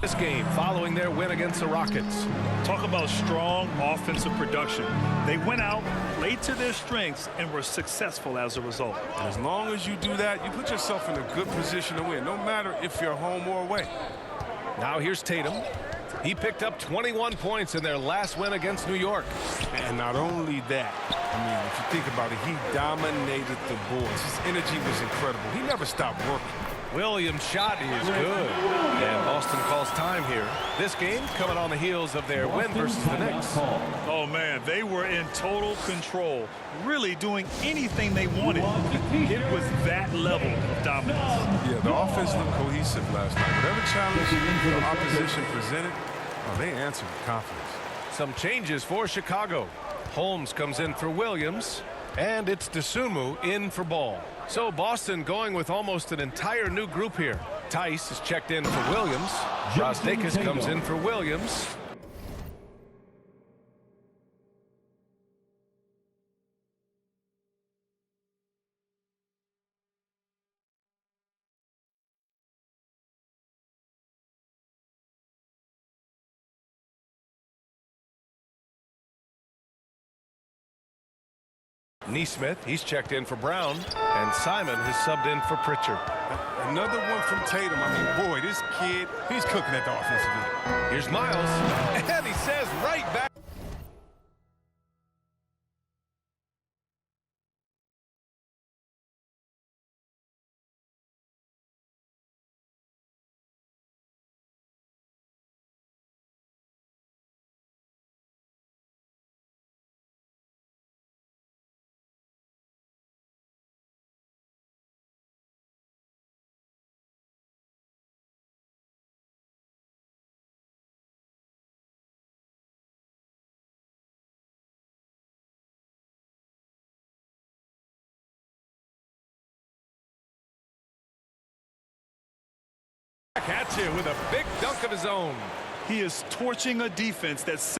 this game following their win against the Rockets. Talk about strong offensive production. They went out, played to their strengths, and were successful as a result. As long as you do that, you put yourself in a good position to win, no matter if you're home or away. Now here's Tatum. He picked up 21 points in their last win against New York. And not only that, I mean, if you think about it, he dominated the boards. His energy was incredible. He never stopped working. Williams' shot is good. And Boston calls time here. This game coming on the heels of their win versus the Knicks. Oh, man, they were in total control, really doing anything they wanted. It was that level of dominance. Yeah, the offense looked cohesive last night. Whatever challenge the opposition presented, they answered with confidence. Some changes for Chicago. Holmes comes in for Williams, and it's Dosunmu in for Ball. So Boston going with almost an entire new group here. Tice is checked in for Williams. Brazdeikis comes in for Williams. Neesmith, he's checked in for Brown, and Simon has subbed in for Pritchard. Another one from Tatum. I mean, boy, this kid, he's cooking at the offensive end. Here's Miles, and he says right back. At you with a big dunk of his own. He is torching a defense that's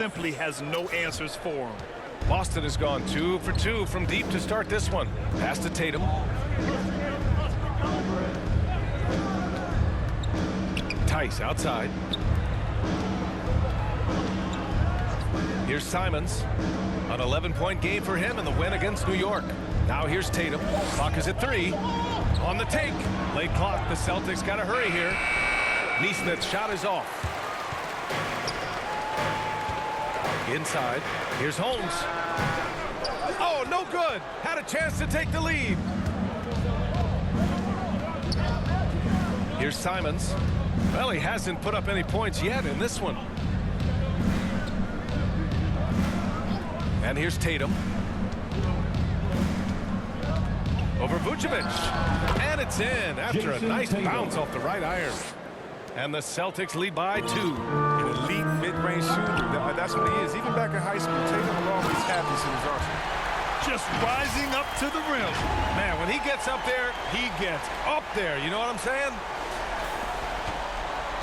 simply has no answers for him. Boston has gone 2 for 2 from deep to start this one. Pass to Tatum. Tice outside. Here's Simons. An 11-point game for him in the win against New York. Now here's Tatum. Clock is at 3. On the take. Late clock. The Celtics got to hurry here. Nesmith's shot is off. Inside. Here's Holmes. Oh, no good. Had a chance to take the lead. Here's Simons. Well, he hasn't put up any points yet in this one. And here's Tatum. Over Vucevic. And it's in after a nice bounce off the right iron. And the Celtics lead by 2. An elite mid-range shooter. That's what he is. Even back in high school, Tatum will always have this in his arsenal. Just rising up to the rim. Man, when he gets up there, he gets up there. You know what I'm saying?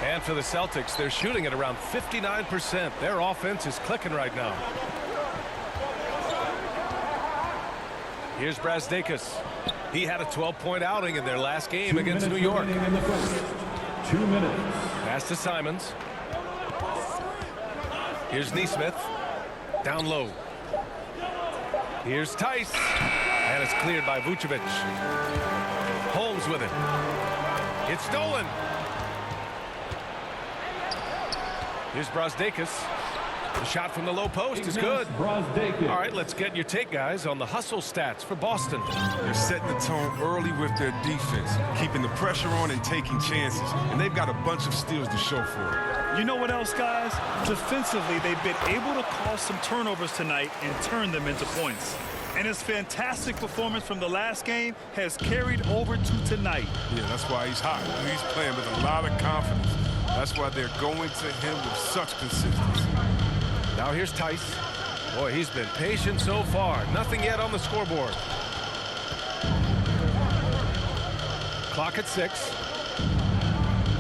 And for the Celtics, they're shooting at around 59%. Their offense is clicking right now. Here's Brazdeikis. He had a 12-point outing in their last game against New York. 2 minutes. Pass to Simons. Here's Nesmith. Down low. Here's Tice. And it's cleared by Vucevic. Holmes with it. It's stolen. Here's Brazdeikis. The shot from the low post is good. All right, let's get your take, guys, on the hustle stats for Boston. They're setting the tone early with their defense, keeping the pressure on and taking chances. And they've got a bunch of steals to show for it. You know what else, guys? Defensively, they've been able to cause some turnovers tonight and turn them into points. And his fantastic performance from the last game has carried over to tonight. Yeah, that's why he's hot. He's playing with a lot of confidence. That's why they're going to him with such consistency. Now here's Tice. Boy, he's been patient so far. Nothing yet on the scoreboard. Clock at 6.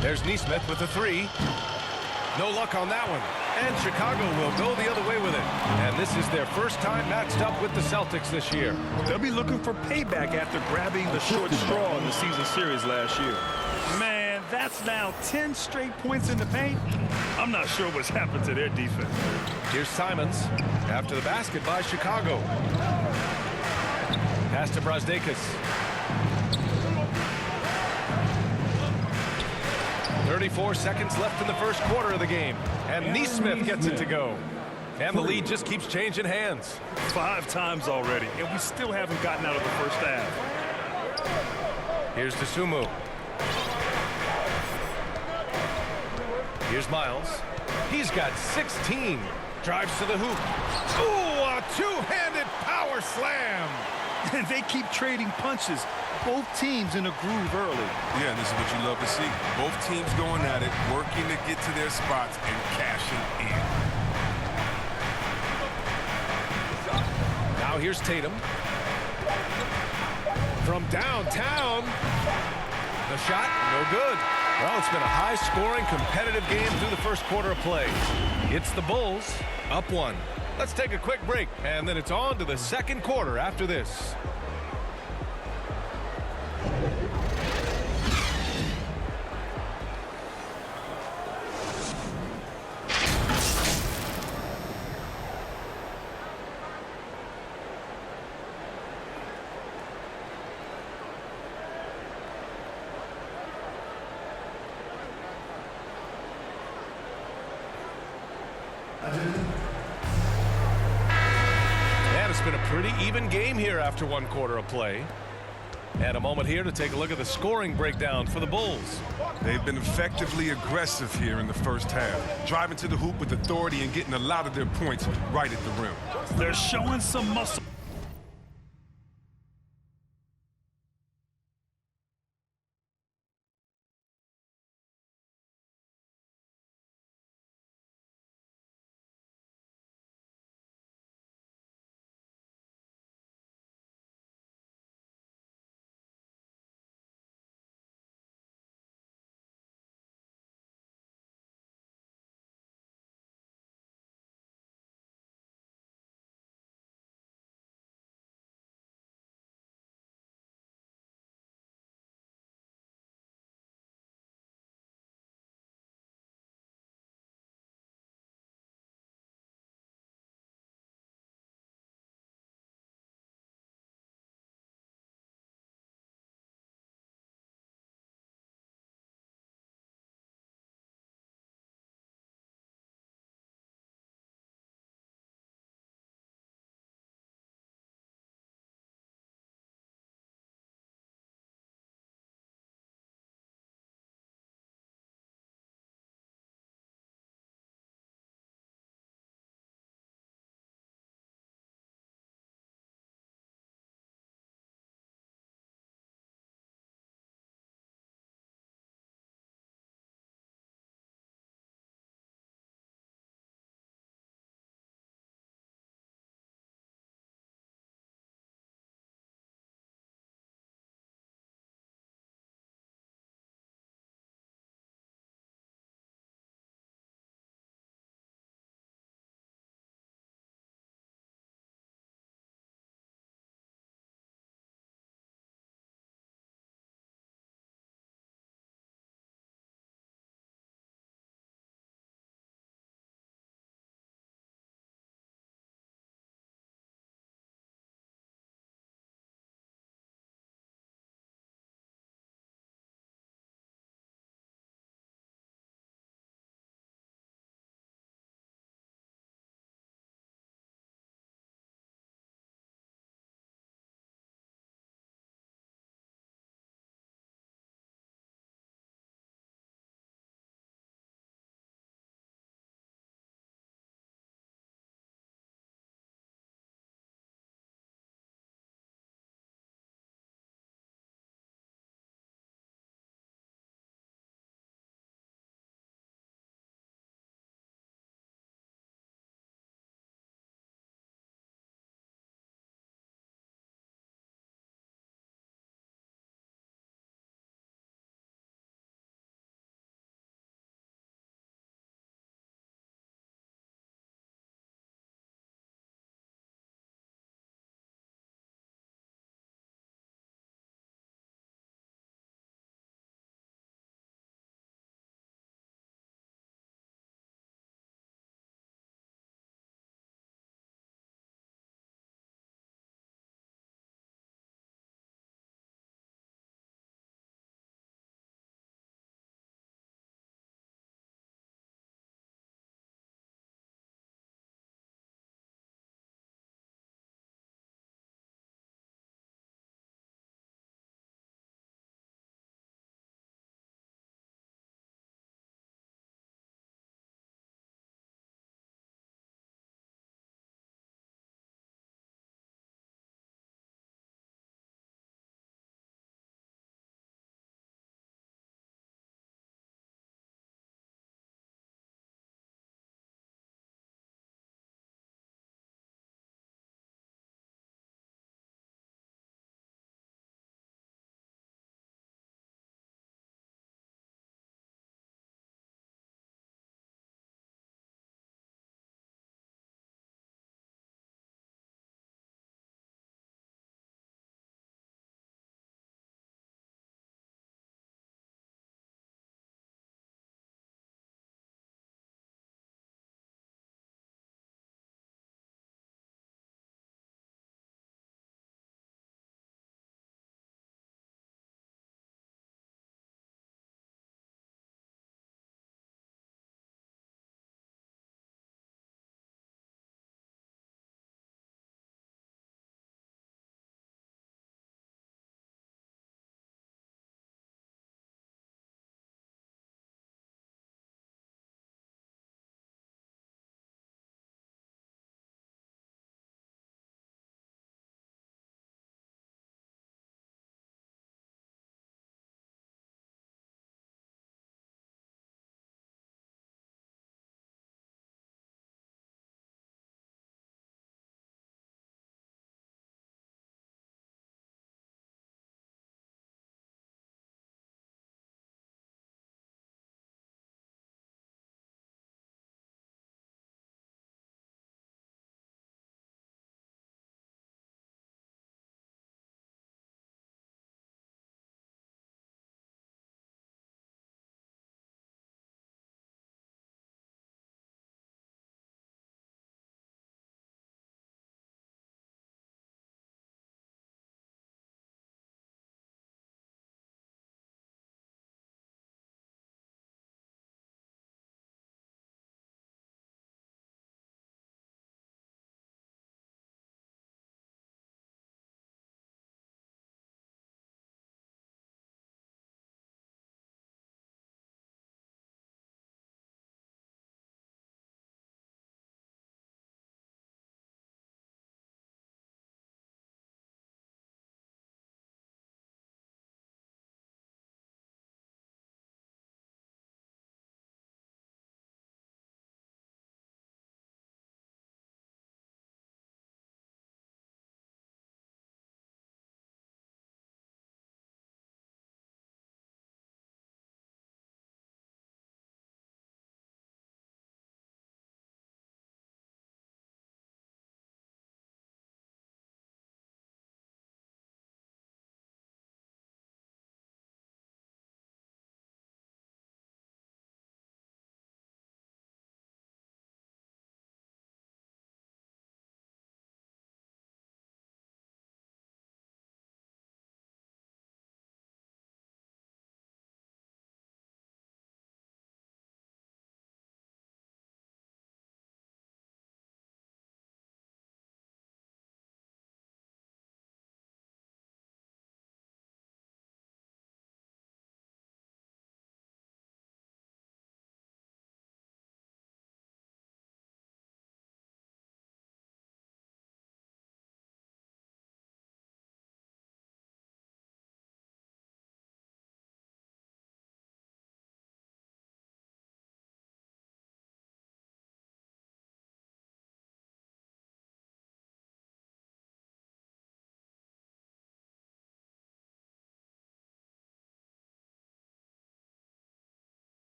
There's Nesmith with a 3. No luck on that one. And Chicago will go the other way with it. And this is their first time matched up with the Celtics this year. They'll be looking for payback after grabbing the short straw in the season series last year. Man, that's now 10 straight points in the paint. I'm not sure what's happened to their defense. Here's Simons after the basket by Chicago. Pass to Brazdeikis. 34 seconds left in the first quarter of the game. And Nesmith gets it to go. And the lead just keeps changing hands. 5 times already, and we still haven't gotten out of the first half. Here's Dosunmu. Here's Miles. He's got 16. Drives to the hoop. Ooh, a two-handed power slam. And they keep trading punches. Both teams in a groove early. Yeah, and this is what you love to see. Both teams going at it, working to get to their spots and cashing in. Now here's Tatum. From downtown. The shot, no good. Well, it's been a high-scoring, competitive game through the first quarter of play. It's the Bulls, up 1. Let's take a quick break, and then it's on to the second quarter after this. And it's been a pretty even game here after 1 quarter of play. And a moment here to take a look at the scoring breakdown for the Bulls. They've been effectively aggressive here in the first half, driving to the hoop with authority and getting a lot of their points right at the rim. They're showing some muscle.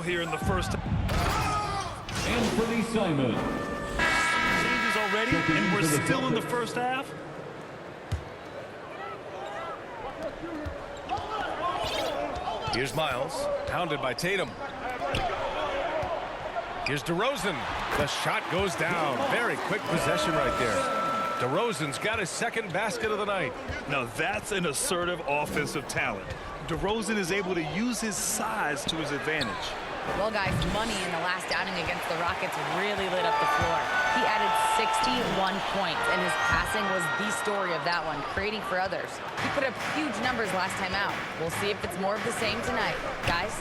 here in the first. Anthony Simon. Changes already, and we're still in the first half. Here's Miles, pounded by Tatum. Here's DeRozan. The shot goes down. Very quick possession right there. DeRozan's got his second basket of the night. Now that's an assertive offensive talent. DeRozan is able to use his size to his advantage. Well, guys, Money in the last outing against the Rockets really lit up the floor. He added 61 points, and his passing was the story of that one, creating for others. He put up huge numbers last time out. We'll see if it's more of the same tonight. Guys?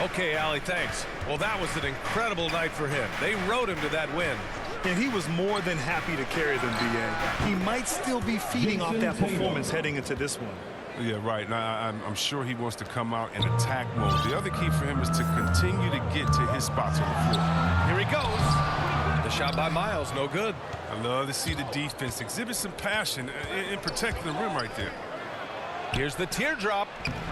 Okay, Allie, thanks. Well, that was an incredible night for him. They rode him to that win. And he was more than happy to carry them, B.A. He might still be feeding off that performance heading into this one. Yeah, right. Now, I'm sure he wants to come out in attack mode. The other key for him is to continue to get to his spots on the floor. Here he goes. The shot by Miles, no good. I love to see the defense exhibit some passion in protecting the rim right there. Here's the teardrop.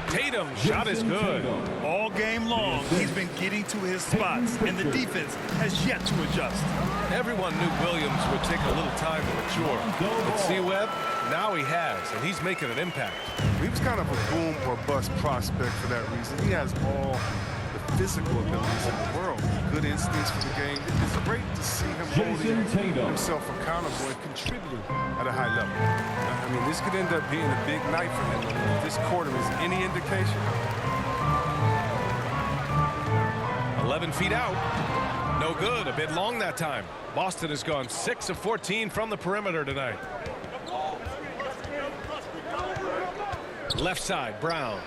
Tatum, shot is good. All game long, he's been getting to his spots, and the defense has yet to adjust. Everyone knew Williams would take a little time to mature. But C-Web, now he has, and he's making an impact. He was kind of a boom or bust prospect for that reason. He has all the physical abilities in the world, good instincts for the game. It's great to see him holding himself accountable and contributing at a high level. I mean, this could end up being a big night for him. If this quarter is any indication. 11 feet out. No good. A bit long that time. Boston has gone 6 of 14 from the perimeter tonight. Left side, Brown.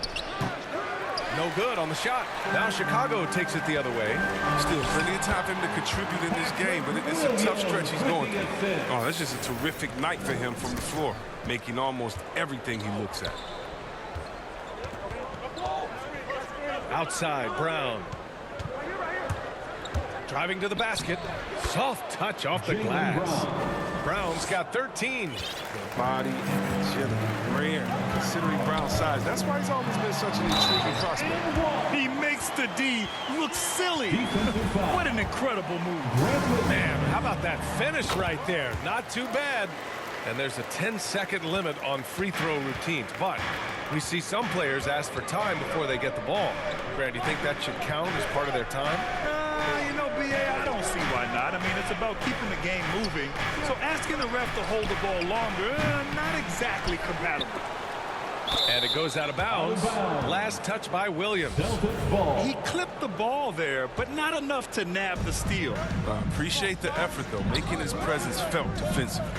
No good on the shot. Now Chicago takes it the other way. Still plenty of time for him to contribute in this game, but it's a tough stretch he's going through. Oh, that's just a terrific night for him from the floor, making almost everything he looks at. Outside, Brown. Driving to the basket. Soft touch off the glass. Brown's got 13. Body and agility, rare, considering Brown's size. That's why he's always been such an intriguing prospect. He makes the D look silly. What an incredible move. Man, how about that finish right there? Not too bad. And there's a 10-second limit on free throw routines, but we see some players ask for time before they get the ball. Grant, do you think that should count as part of their time? You know, B.A., I don't see why not. I mean, it's about keeping the game moving. So asking the ref to hold the ball longer, not exactly compatible. And it goes out of bounds. Last touch by Williams. He clipped the ball there, but not enough to nab the steal. Appreciate the effort, though, making his presence felt defensively.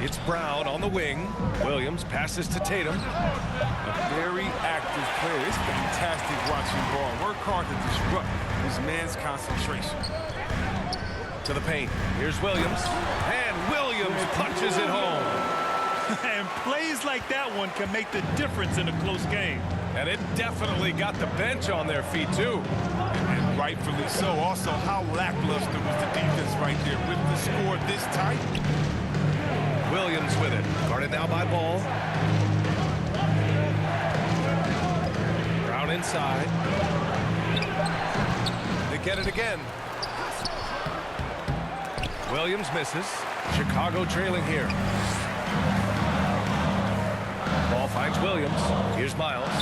It's Brown on the wing. Williams passes to Tatum. A very active player. It's fantastic watching ball. Work hard to disrupt his man's concentration. To the paint. Here's Williams. And Williams punches it home. And plays like that one can make the difference in a close game. And it definitely got the bench on their feet, too. And rightfully so. Also, how lackluster was the defense right there with the score this tight. Williams with it. Guarded now by Ball. Brown inside. They get it again. Williams misses. Chicago trailing here. Ball finds Williams. Here's Miles.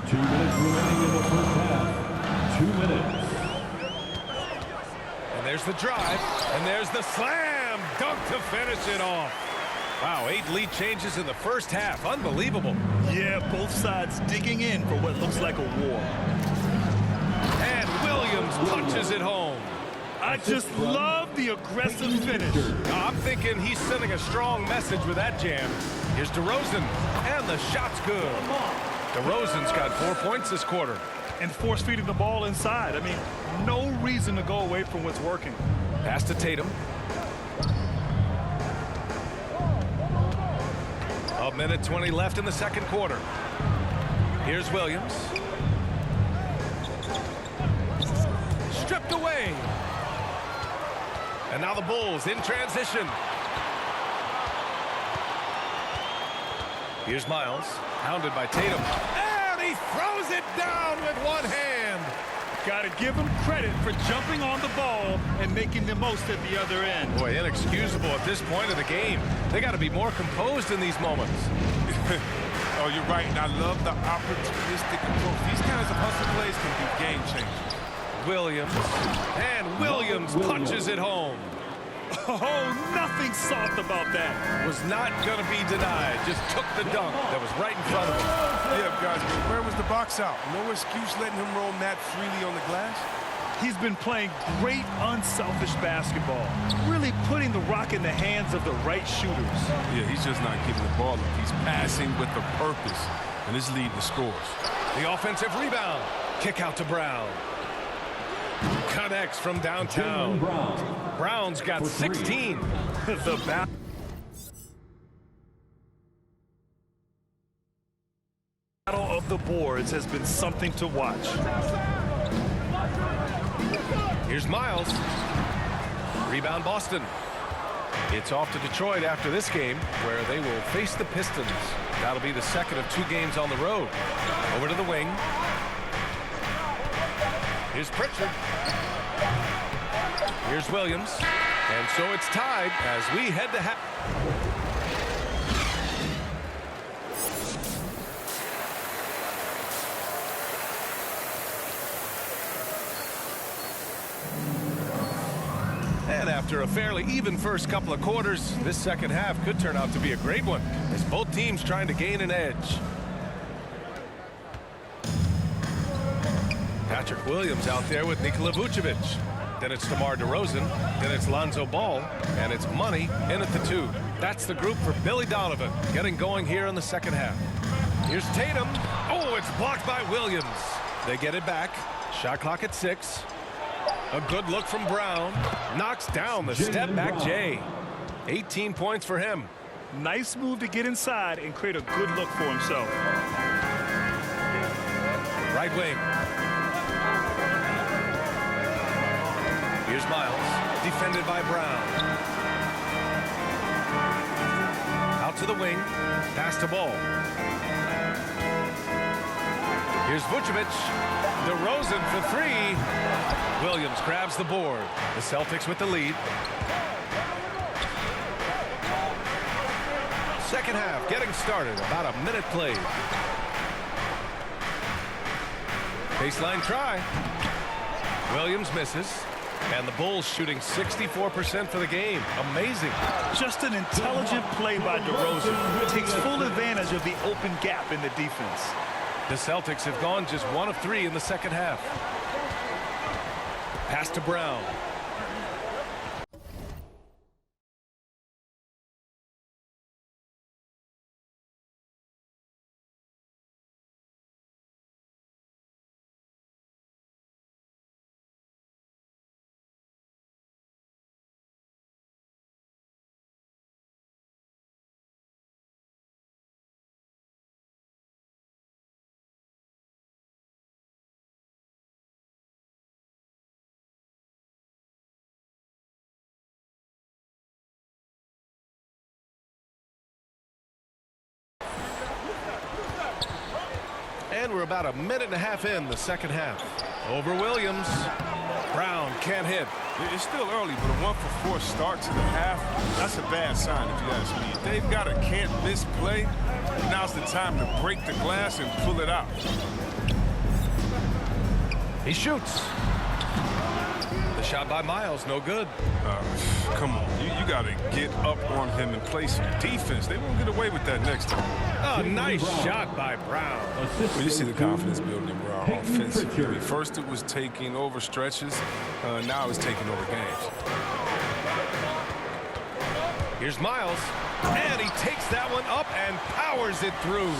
Two minutes remaining in the first half. 2 minutes. And there's the drive. And there's the slam dunk to finish it off. Wow, 8 lead changes in the first half. Unbelievable. Yeah, both sides digging in for what looks like a war. And Williams punches it home. I just love the aggressive finish. I'm thinking he's sending a strong message with that jam. Here's DeRozan, and the shot's good. DeRozan's got 4 points this quarter. And force feeding the ball inside. I mean, no reason to go away from what's working. Pass to Tatum. A minute 20 left in the second quarter. Here's Williams. Stripped away. And now the Bulls in transition. Here's Miles, hounded by Tatum. And he throws it down with one hand. Got to give him credit for jumping on the ball and making the most at the other end. Boy, inexcusable at this point of the game. They got to be more composed in these moments. Oh, you're right, and I love the opportunistic approach. These kinds of hustle plays can be game changers. Williams, and Williams punches it home. Oh, nothing soft about that. Was not going to be denied. Just took the dunk that was right in front of him. Yeah, guys, but where was the box out? No excuse letting him roam that freely on the glass? He's been playing great, unselfish basketball, really putting the rock in the hands of the right shooters. Yeah, he's just not giving the ball up. He's passing with a purpose, and it's leading to scores. The offensive rebound. Kick out to Brown. Connects from downtown. Brown's got 16. The battle of the boards has been something to watch. Here's Miles. Rebound Boston. It's off to Detroit after this game, where they will face the Pistons. That'll be the second of 2 games on the road. Over to the wing. Here's Pritchard. Here's Williams. And so it's tied as we head to half. And after a fairly even first couple of quarters, this second half could turn out to be a great one, as both teams trying to gain an edge. Patrick Williams out there with Nikola Vucevic. Then it's DeMar DeRozan. Then it's Lonzo Ball. And it's money in at the 2. That's the group for Billy Donovan, getting going here in the second half. Here's Tatum. Oh, it's blocked by Williams. They get it back. Shot clock at 6. A good look from Brown. Knocks down the step-back Jay. 18 points for him. Nice move to get inside and create a good look for himself. Right wing. Here's Miles, defended by Brown. Out to the wing, pass to Ball. Here's Vucevic. DeRozan for 3. Williams grabs the board. The Celtics with the lead. Second half getting started. About a minute played. Baseline try. Williams misses. And the Bulls shooting 64% for the game. Amazing. Just an intelligent play by DeRozan. Takes full advantage of the open gap in the defense. The Celtics have gone just 1 of 3 in the second half. Pass to Brown. And we're about a minute and a half in the second half. Over Williams. Brown can't hit. It's still early, but a 1-for-4 start to the half, that's a bad sign if you ask me. If they've got a can't-miss play, now's the time to break the glass and pull it out. He shoots. The shot by Miles, no good. Come on, you got to get up on him and play some defense. They won't get away with that next time. A nice shot by Brown. Well, you see the confidence building Brown offensively. I mean, first it was taking over stretches. Now it's taking over games. Here's Miles. And he takes that one up and powers it through.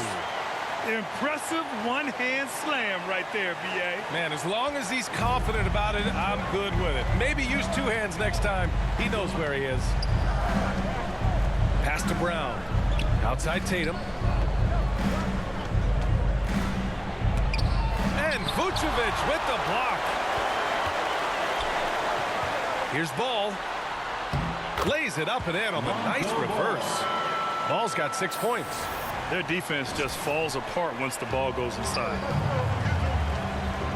Impressive one-hand slam right there, B.A. Man, as long as he's confident about it, I'm good with it. Maybe use 2 hands next time. He knows where he is. Pass to Brown. Outside Tatum. And Vucevic with the block. Here's Ball. Lays it up and in on the nice reverse. Ball's got 6 points. Their defense just falls apart once the ball goes inside.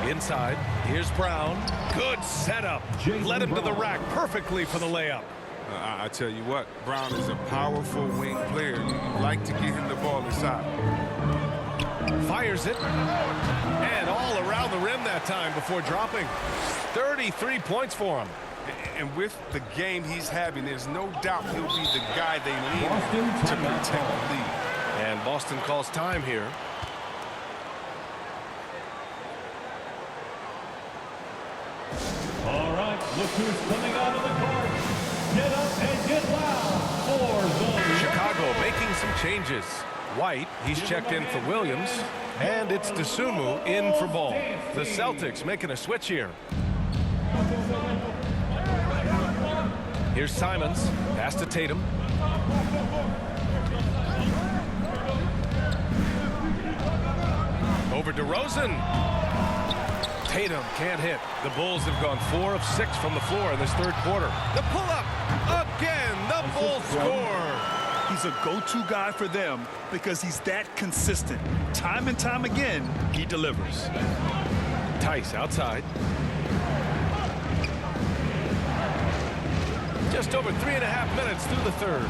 Inside, here's Brown. Good setup. Led him to the rack perfectly for the layup. I tell you what, Brown is a powerful wing player. You like to get him the ball inside. Fires it. And all around the rim that time before dropping. 33 points for him. And with the game he's having, there's no doubt he'll be the guy they need to protect the lead. And Boston calls time here. All right, look who's coming out of the court. Get up and get loud for the Chicago making some changes. White, he's checked in for Williams. And it's Dosunmu in for Ball. The Celtics making a switch here. Here's Simons. Pass to Tatum. Over to Rosen. Tatum can't hit. The Bulls have gone 4 of 6 from the floor in this third quarter. The pull-up. Again, the Bulls score. He's a go-to guy for them because he's that consistent. Time and time again, he delivers. Tice outside. Just over 3.5 minutes through the third.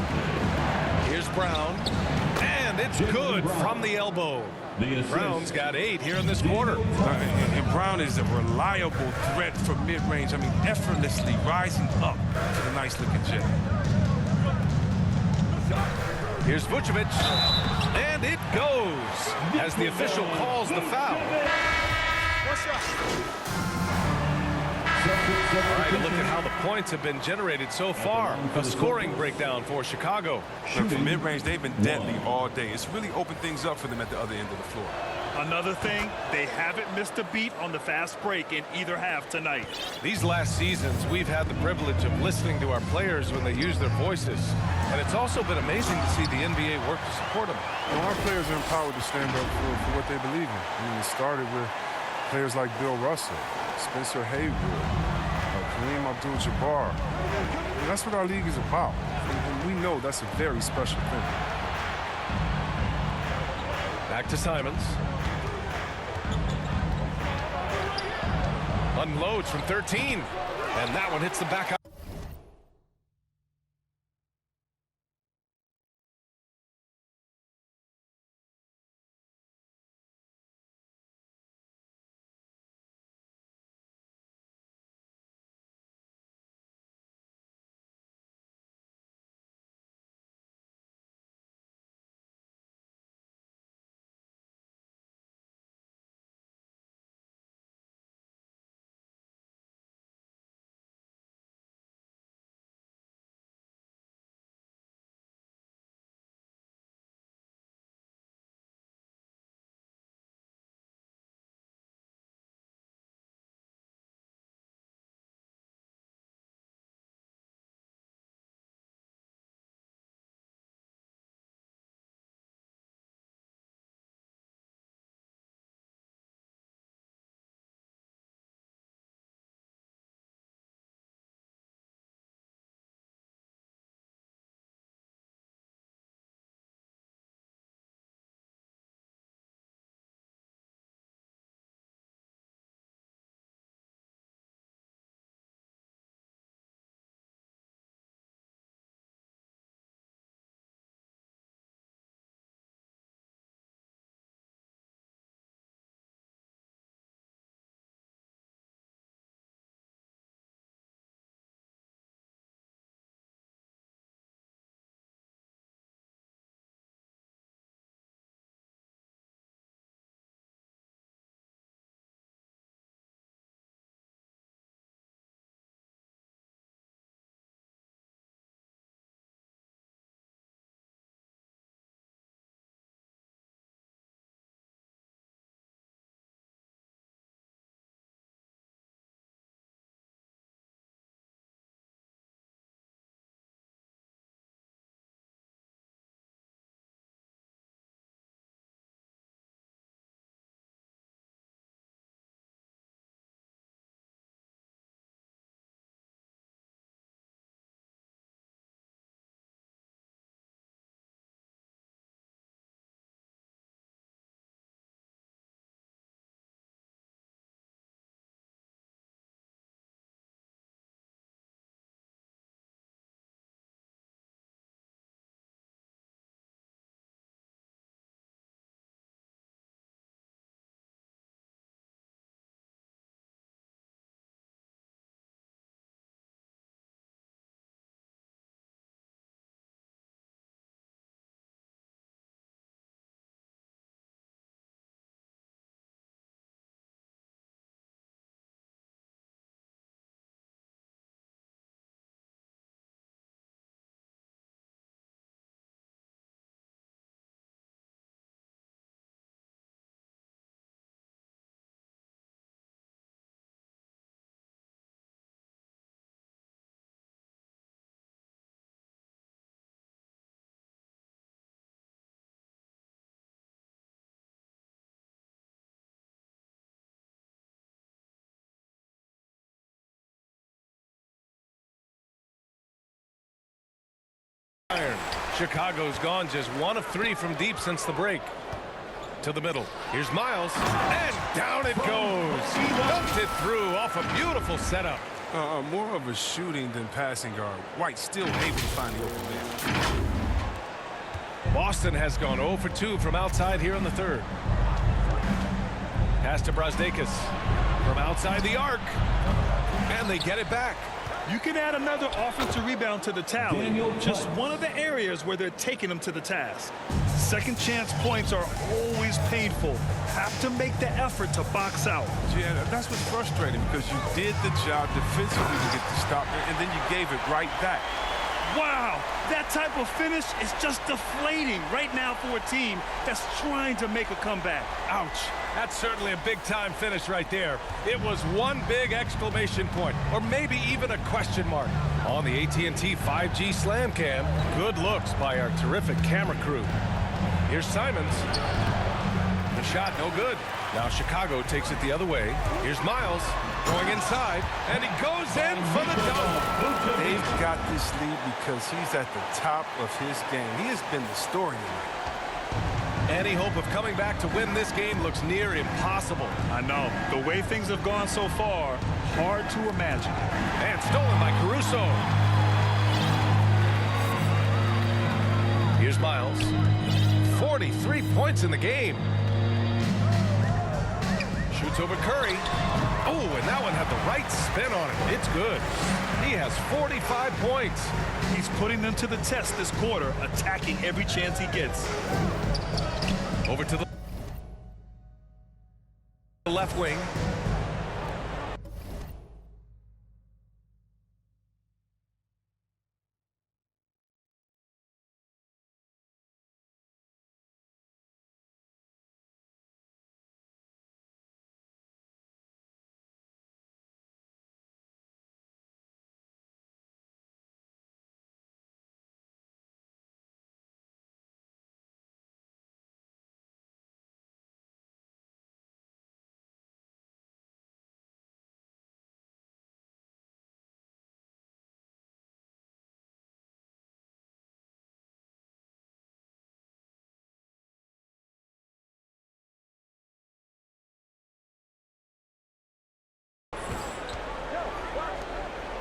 Here's Brown. And it's good from the elbow. Brown's got 8 here in this quarter. And Brown is a reliable threat from mid-range. I mean, effortlessly rising up to the nice-looking jet. Here's Vucevic. And it goes as the official calls the foul. All right, look at how the points have been generated so far. A scoring breakdown for Chicago. Look, from mid-range, they've been deadly all day. It's really opened things up for them at the other end of the floor. Another thing, they haven't missed a beat on the fast break in either half tonight. These last seasons, we've had the privilege of listening to our players when they use their voices. And it's also been amazing to see the NBA work to support them. Well, our players are empowered to stand up for what they believe in. I mean, it started with players like Bill Russell, Spencer Haywood, Kareem Abdul-Jabbar. And that's what our league is about. And we know that's a very special thing. Back to Simons. Unloads from 13. And that one hits the back. iron. Chicago's gone just 1 of 3 from deep since the break. To the middle. Here's Miles. And down it goes. Dumped it through off a beautiful setup. More of a shooting than passing guard. White still able to find the open man. Boston has gone 0 for 2 from outside here in the third. Pass to Brazdeikis from outside the arc. And they get it back. You can add another offensive rebound to the tally. Just one of the areas where they're taking them to the task. Second chance points are always painful. Have to make the effort to box out. Yeah, that's what's frustrating because you did the job defensively to get the stop there, and then you gave it right back. Wow, that type of finish is just deflating right now for a team that's trying to make a comeback. Ouch. That's certainly a big-time finish right there. It was one big exclamation point, or maybe even a question mark. On the AT&T 5G Slam Cam, good looks by our terrific camera crew. Here's Simons. The shot, no good. Now Chicago takes it the other way. Here's Miles going inside, and he goes in for the dunk. They've got this lead because he's at the top of his game. He has been the story tonight. Any hope of coming back to win this game looks near impossible. I know. The way things have gone so far, hard to imagine. And stolen by Caruso. Here's Miles. 43 points in the game. Shoots over Curry. Oh, and that one had the right spin on it. It's good. He has 45 points. He's putting them to the test this quarter, attacking every chance he gets. Over to the left wing.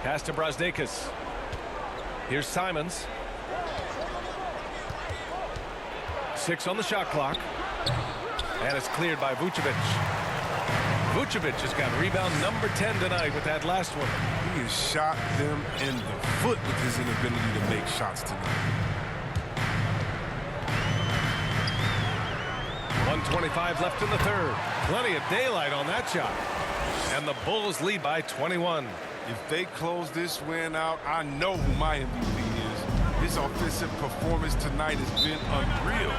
Pass to Brazdeikis. Here's Simons. 6 on the shot clock. And it's cleared by Vucevic. Vucevic has got rebound number 10 tonight with that last one. He has shot them in the foot with his inability to make shots tonight. 1:25 left in the third. Plenty of daylight on that shot. And the Bulls lead by 21. If they close this win out, I know who my MVP is. His offensive performance tonight has been unreal.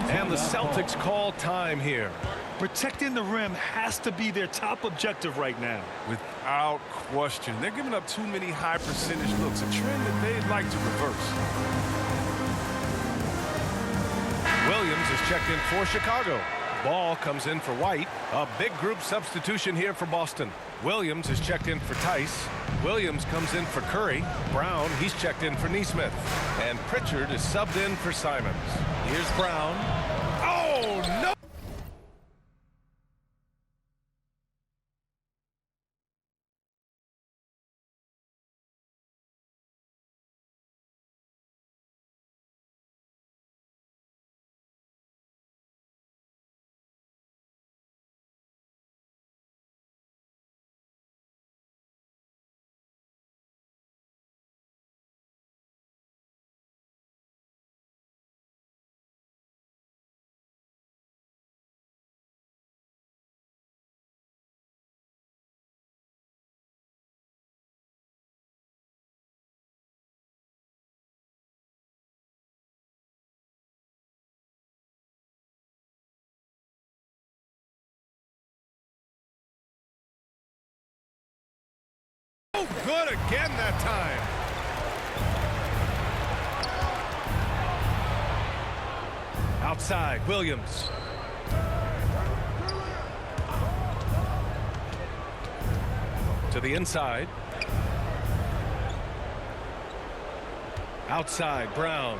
And the Celtics call time here. Protecting the rim has to be their top objective right now. Without question. They're giving up too many high percentage looks, a trend that they'd like to reverse. Williams is checked in for Chicago. Ball comes in for White. A big group substitution here for Boston. Williams is checked in for Tice. Williams comes in for Curry. Brown, he's checked in for Nesmith. And Pritchard is subbed in for Simons. Here's Brown. Oh, no! Oh, good again that time. Outside, Williams. To the inside. Outside, Brown.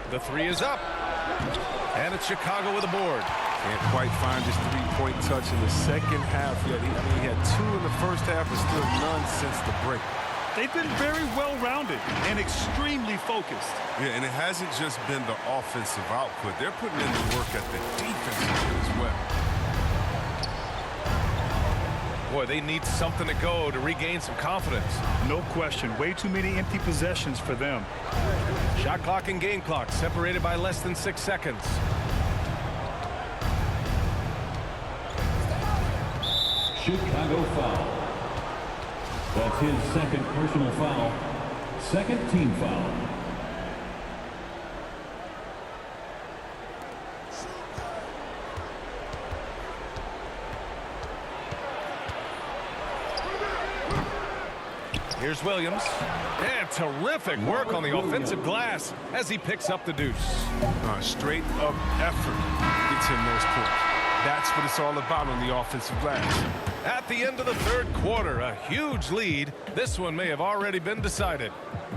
The three is up. And it's Chicago with a board. Can't quite find his three-point touch in the second half yet. He had 2 in the first half and still none since the break. They've been very well-rounded and extremely focused. Yeah, and it hasn't just been the offensive output. They're putting in the work at the defensive end as well. Boy, they need something to go to regain some confidence. No question. Way too many empty possessions for them. Shot clock and game clock separated by less than 6 seconds. Chicago foul. That's his second personal foul. Second team foul. Here's Williams. And terrific work on the offensive glass as he picks up the deuce. Straight up effort gets him those points. That's what it's all about on the offensive glass. At the end of the third quarter, a huge lead. This one may have already been decided.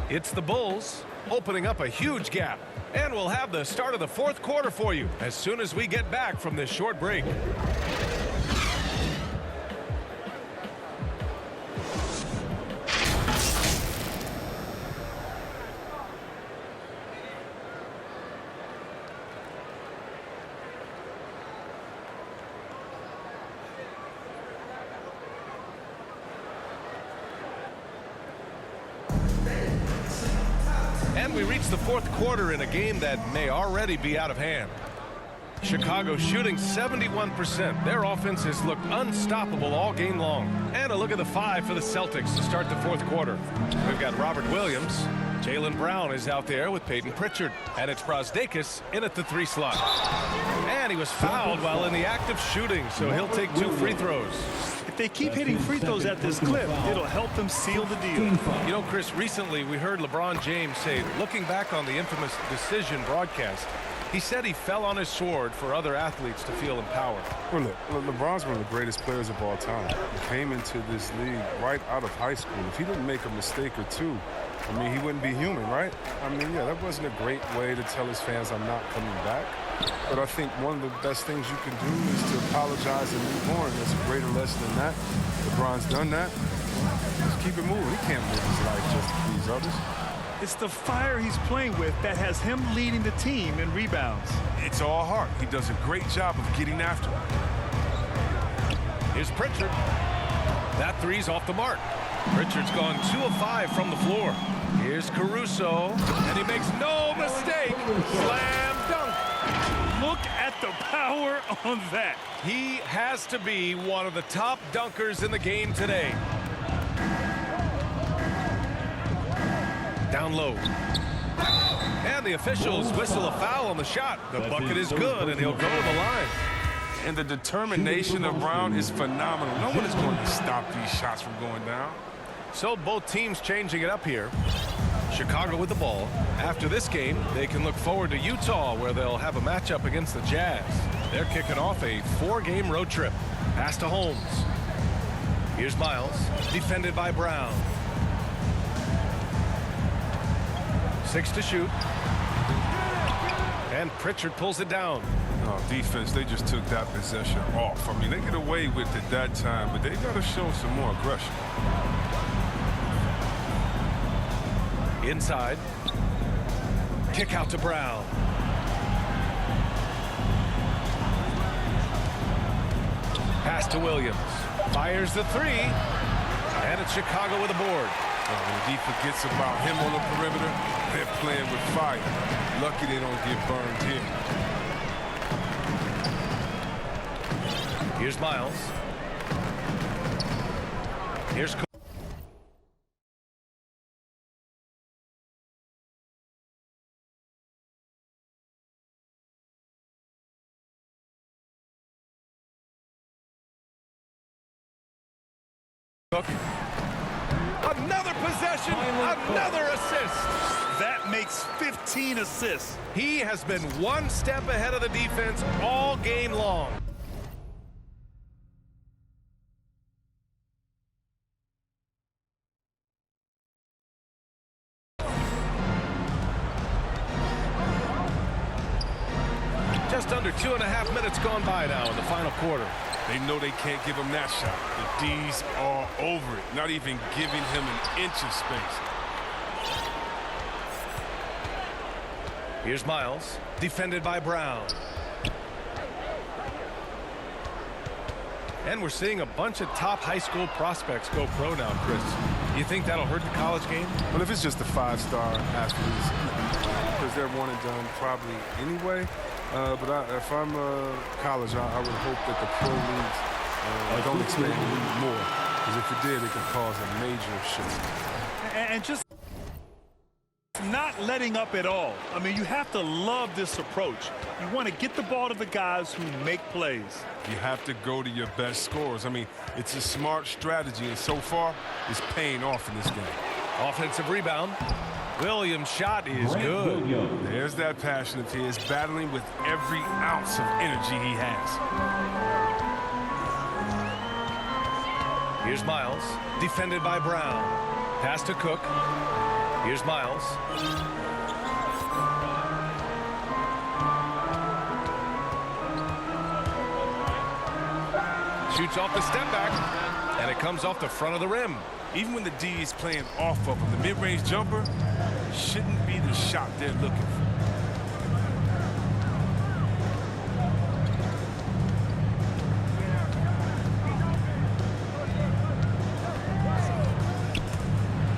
It's the Bulls opening up a huge gap. And we'll have the start of the fourth quarter for you as soon as we get back from this short break. And we reach the fourth quarter in a game that may already be out of hand. Chicago shooting 71%. Their offense has looked unstoppable all game long. And a look at the 5 for the Celtics to start the fourth quarter. We've got Robert Williams. Jaylen Brown is out there with Peyton Pritchard. And it's Brazdeikis in at the 3 slot. And he was fouled while in the act of shooting, so he'll take 2 free throws. If they keep hitting free throws at this clip, it'll help them seal the deal. You know, Chris, recently we heard LeBron James say, looking back on the infamous decision broadcast, he said he fell on his sword for other athletes to feel empowered. Well, look, LeBron's one of the greatest players of all time. He came into this league right out of high school. If he didn't make a mistake or two, I mean, he wouldn't be human, right? I mean, yeah, that wasn't a great way to tell his fans I'm not coming back. But I think one of the best things you can do is to apologize and move on. There's a greater lesson than that. LeBron's done that. Just keep it moving. He can't live his life just to please others. It's the fire he's playing with that has him leading the team in rebounds. It's all heart. He does a great job of getting after it. Here's Pritchard. That three's off the mark. Pritchard's gone 2 of 5 from the floor. Here's Caruso, and he makes no mistake. Slam dunk. Look at the power on that. He has to be one of the top dunkers in the game today. Down low. And the officials whistle a foul on the shot. The bucket is good, and he'll go to the line. And the determination of Brown is phenomenal. No one is going to stop these shots from going down. So both teams changing it up here. Chicago with the ball. After this game, they can look forward to Utah, where they'll have a matchup against the Jazz. They're kicking off a 4-game road trip. Pass to Holmes. Here's Miles, defended by Brown. 6 to shoot. And Pritchard pulls it down. Oh, defense, they just took that possession off. I mean, they get away with it that time, but they got to show some more aggression. Inside. Kick out to Brown. Pass to Williams. Fires the 3. And it's Chicago with a board. When the defense forgets about him on the perimeter, they're playing with fire. Lucky they don't get burned here. Here's Miles. Here's Cook. Another possession, another assist. That makes 15 assists. He has been one step ahead of the defense all game long. 2.5 minutes gone by now in the final quarter. They know they can't give him that shot. The D's are over it, not even giving him an inch of space. Here's Miles, defended by Brown. And we're seeing a bunch of top high school prospects go pro now, Chris. You think that'll hurt the college game? Well, if it's just the 5-star athletes, because they're one and done probably anyway. But if I'm college, I would hope that the pro leagues don't expand the league more. Because if it did, it could cause a major shift. And just not letting up at all. I mean, you have to love this approach. You want to get the ball to the guys who make plays. You have to go to your best scorers. I mean, it's a smart strategy, and so far, it's paying off in this game. Offensive rebound. Williams' shot is good. There's that passion of his, battling with every ounce of energy he has. Here's Miles, defended by Brown. Pass to Cook. Here's Miles. Shoots off the step back, and it comes off the front of the rim. Even when the D is playing off of him, the mid-range jumper shouldn't be the shot they're looking for.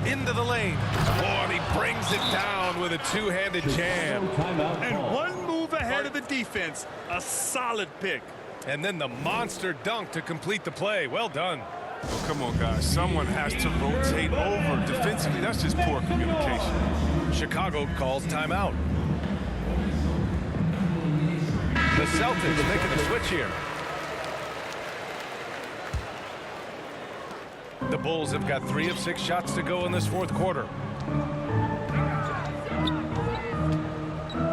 Into the lane. Oh, and he brings it down with a two-handed jam. And one move ahead of the defense. A solid pick. And then the monster dunk to complete the play. Well done. Oh, come on, guys. Someone has to rotate over. Defensively, that's just poor communication. Chicago calls timeout. The Celtics making the switch here. The Bulls have got 3 of 6 shots to go in this fourth quarter.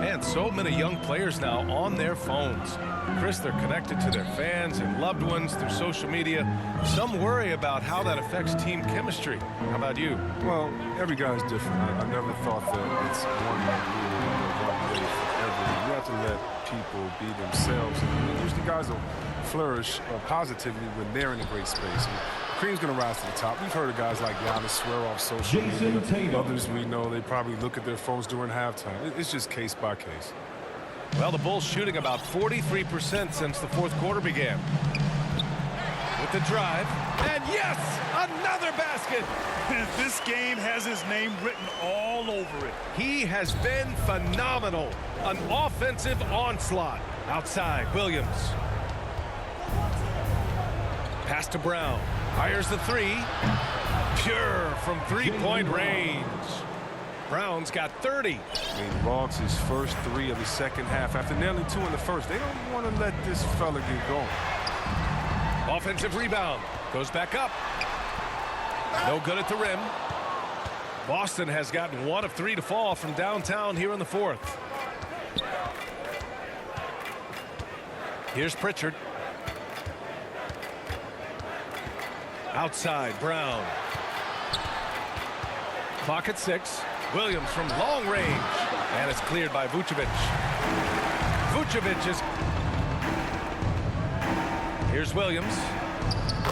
And so many young players now on their phones. Chris, they're connected to their fans and loved ones through social media. Some worry about how that affects team chemistry. How about you? Well, every guy's different. I never thought that it's one rule or one way for everyone. You have to let people be themselves. And usually guys will flourish positively when they're in a great space. And Cream's going to rise to the top. We've heard of guys like Giannis swear off social media. Others we know, they probably look at their phones during halftime. It's just case by case. Well, the Bulls shooting about 43% since the fourth quarter began. With the drive, and yes, another basket. And this game has his name written all over it. He has been phenomenal. An offensive onslaught. Outside, Williams. Pass to Brown. Fires the three. Pure from three-point range. Brown's got 30. I mean, logs his first 3 of the second half after nailing 2 in the first. They don't want to let this fella get going. Offensive rebound. Goes back up. No good at the rim. Boston has gotten 1 of 3 to fall from downtown here in the fourth. Here's Pritchard. Outside, Brown. Clock at 6. Williams from long range. And it's cleared by Vucevic. Vucevic is... Here's Williams.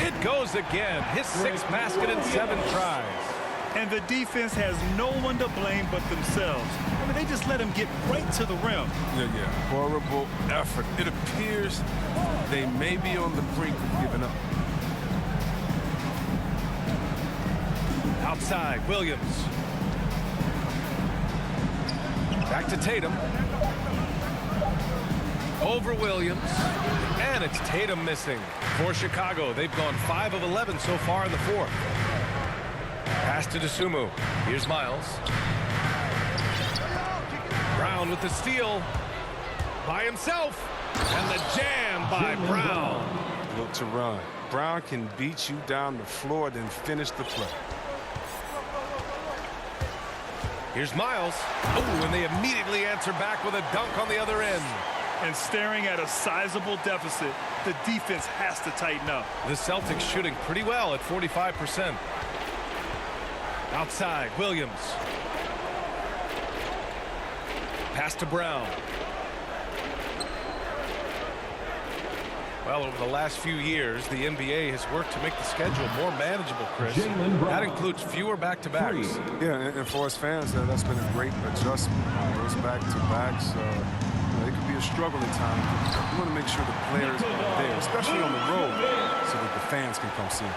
It goes again. His 6th basket in 7 tries. And the defense has no one to blame but themselves. I mean, they just let him get right to the rim. Yeah. Horrible effort. It appears they may be on the brink of giving up. Outside, Williams. Back to Tatum. Over Williams. And it's Tatum missing. For Chicago, they've gone 5 of 11 so far in the fourth. Pass to Dosunmu. Here's Miles. Brown with the steal. By himself. And the jam by Brown. Look to run. Brown can beat you down the floor, then finish the play. Here's Miles. Oh, and they immediately answer back with a dunk on the other end. And staring at a sizable deficit, the defense has to tighten up. The Celtics shooting pretty well at 45%. Outside, Williams. Pass to Brown. Well, over the last few years, the NBA has worked to make the schedule more manageable, Chris. That includes fewer back-to-backs. Yeah, and for us fans, that's been a great adjustment. Those back-to-backs, it could be a struggle at times. We want to make sure the players are there, especially on the road, so that the fans can come see.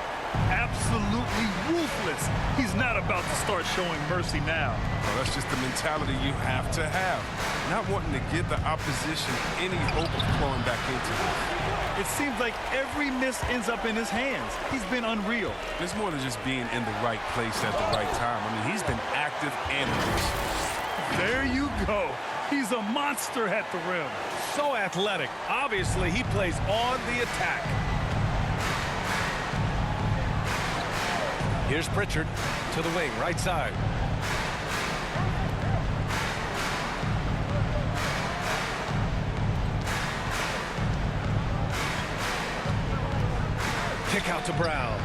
Absolutely ruthless. He's not about to start showing mercy now. Well, that's just the mentality you have to have. Not wanting to give the opposition any hope of clawing back into it. It seems like every miss ends up in his hands. He's been unreal. It's more than just being in the right place at the right time. I mean, he's been active and aggressive. There you go. He's a monster at the rim. So athletic. Obviously, he plays on the attack. Here's Pritchard to the wing, right side. Kick out to Brown.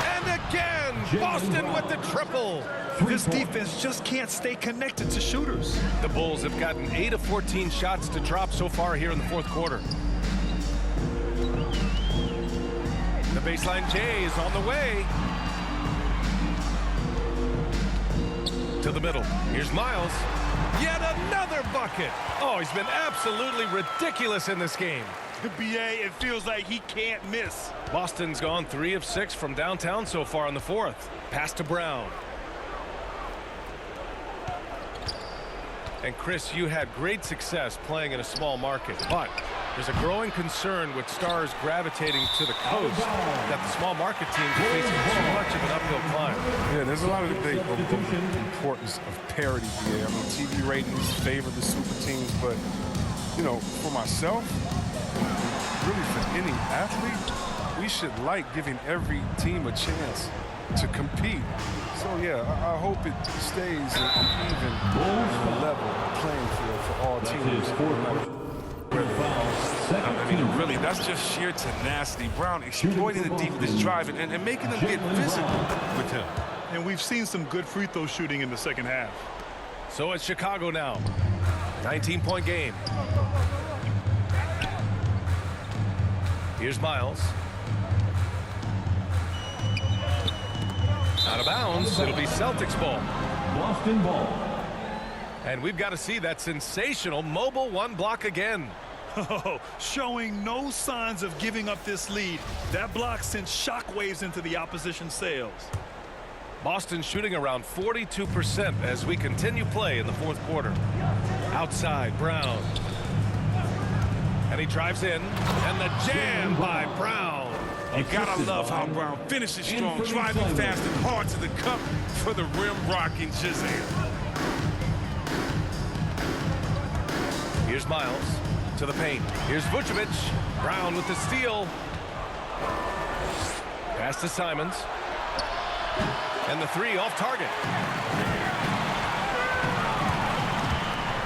And again, Boston with the triple. This defense just can't stay connected to shooters. The Bulls have gotten 8 of 14 shots to drop so far here in the fourth quarter. The baseline J is on the way. To the middle. Here's Miles. Yet another bucket. Oh, he's been absolutely ridiculous in this game. BA, it feels like he can't miss. Boston's gone 3 of 6 from downtown so far in the fourth. Pass to Brown. And Chris, you had great success playing in a small market, but there's a growing concern with stars gravitating to the coast that the small market teams are facing too much of an uphill climb. Yeah, there's a lot of debate over the importance of parity here. I mean, TV ratings favor the super teams, but, you know, for myself, really for any athlete, we should like giving every team a chance to compete. So, yeah, I hope it stays an even level playing field for all teams. I mean, really, that's just sheer tenacity. Brown exploiting the deep with his drive and making them get physical with him. And we've seen some good free throw shooting in the second half. So it's Chicago now. 19-point game. Here's Miles. Out of bounds. It'll be Celtics ball. Boston ball. And we've got to see that sensational mobile one block again. Oh, showing no signs of giving up this lead. That block sent shockwaves into the opposition sails. Boston shooting around 42% as we continue play in the fourth quarter. Outside, Brown. And he drives in. And the jam by Brown. You gotta love how Brown finishes strong, driving fast and hard to the cup for the rim rocking Shazam. Here's Miles to the paint. Here's Vucevic. Brown with the steal. Pass to Simons. And the three off target.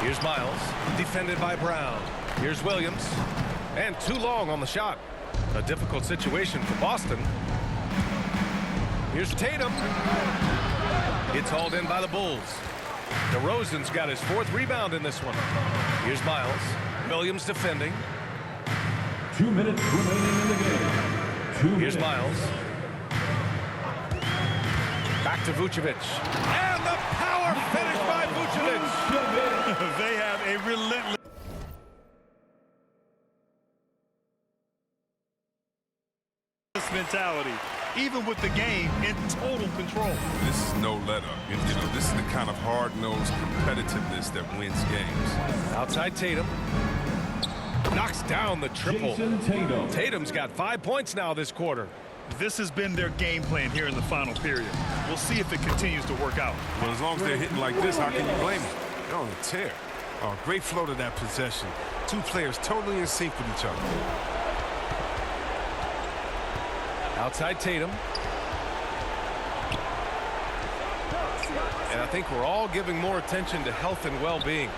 Here's Miles, defended by Brown. Here's Williams. And too long on the shot. A difficult situation for Boston. Here's Tatum. It's hauled in by the Bulls. DeRozan's got his 4th rebound in this one. Here's Miles. Williams defending. 2 minutes remaining in the game. Here's Miles. Back to Vucevic. And the power finish by Vucevic. They have a relentless mentality, even with the game in total control. This is no let up. You know, this is the kind of hard-nosed competitiveness that wins games. Outside Tatum. Knocks down the triple. Jason Tatum. Tatum's got 5 points now this quarter. This has been their game plan here in the final period. We'll see if it continues to work out. Well, as long as they're hitting like this, how can you blame them? They're on a tear. Oh, great flow to that possession. Two players totally in sync with each other. Outside Tatum. And I think we're all giving more attention to health and well-being.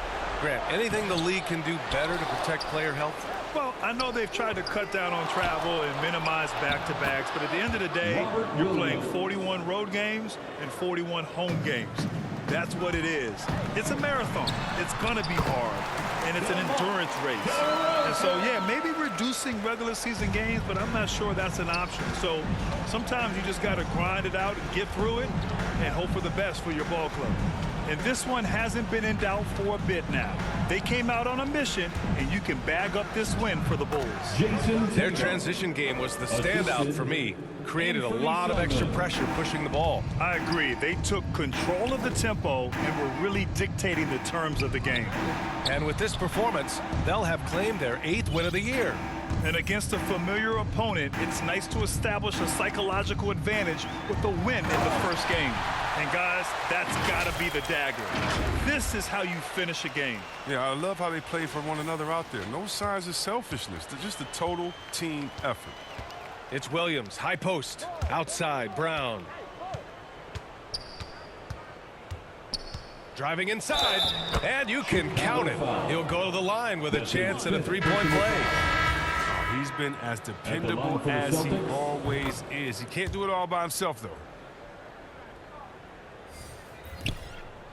Grant, anything the league can do better to protect player health? Well, I know they've tried to cut down on travel and minimize back-to-backs, but at the end of the day, you're playing 41 road games and 41 home games. That's what it is. It's a marathon. It's going to be hard, and it's an endurance race. And so, yeah, maybe reducing regular season games, but I'm not sure that's an option. So sometimes you just got to grind it out and get through it and hope for the best for your ball club. And this one hasn't been in doubt for a bit now. They came out on a mission, and you can bag up this win for the Bulls. Their transition game was the standout for me. Created a lot of extra pressure pushing the ball. I agree. They took control of the tempo and were really dictating the terms of the game. And with this performance, they'll have claimed their 8th win of the year. And against a familiar opponent, it's nice to establish a psychological advantage with a win in the first game. And guys, that's got to be the dagger. This is how you finish a game. Yeah, I love how they play for one another out there. No signs of selfishness. They're just a total team effort. It's Williams, high post, outside, Brown. Driving inside, and you can count it. He'll go to the line with a chance at a three-point play. He's been as dependable as he always is. He can't do it all by himself, though.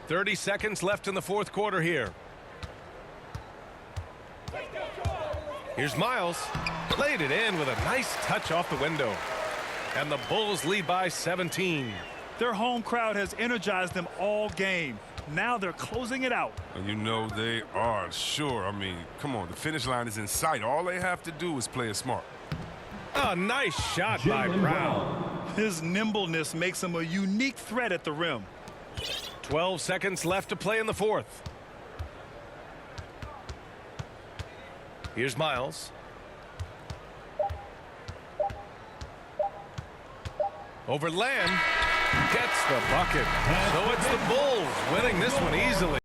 30 seconds left in the fourth quarter here. Here's Miles. Played it in with a nice touch off the window. And the Bulls lead by 17. Their home crowd has energized them all game. Now they're closing it out. And you know they are, sure. I mean, come on, the finish line is in sight. All they have to do is play it smart. A nice shot by Brown. His nimbleness makes him a unique threat at the rim. 12 seconds left to play in the fourth. Here's Miles. Over Lamb. Gets the bucket. So it's the Bulls winning this one easily.